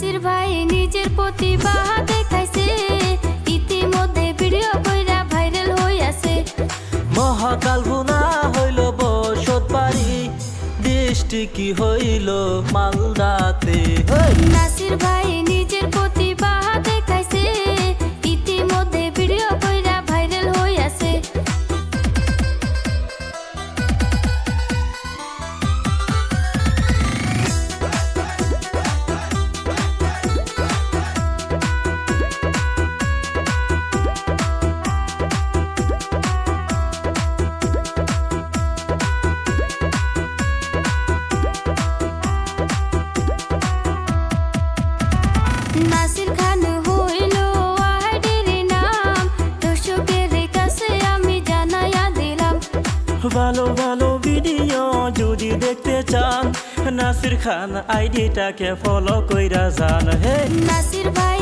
নাসির ভাই নিজের প্রতিভা দেখাইছে, ইতিমধ্যে ভিডিও কইরা ভাইরাল হইয়াছে। মহাকাল ভুনা হইল বসত বাড়ি, বৃষ্টি কি হইল মালদাতে। নাসির ভাই নিজের প্রতিভা দেখাইছে, ইতিমধ্যে ভিডিও কইরা ভাইরাল হইয়াছে। নাসির খান হইল ওয়াহিদের নাম, দর্শকের কাছে আমি জানাইয়া দিলাম। ভালো ভালো ভিডিও যদি দেখতে চান, নাসির খান আইডিটাকে ফলো কইরা যান। হে নাসির ভাই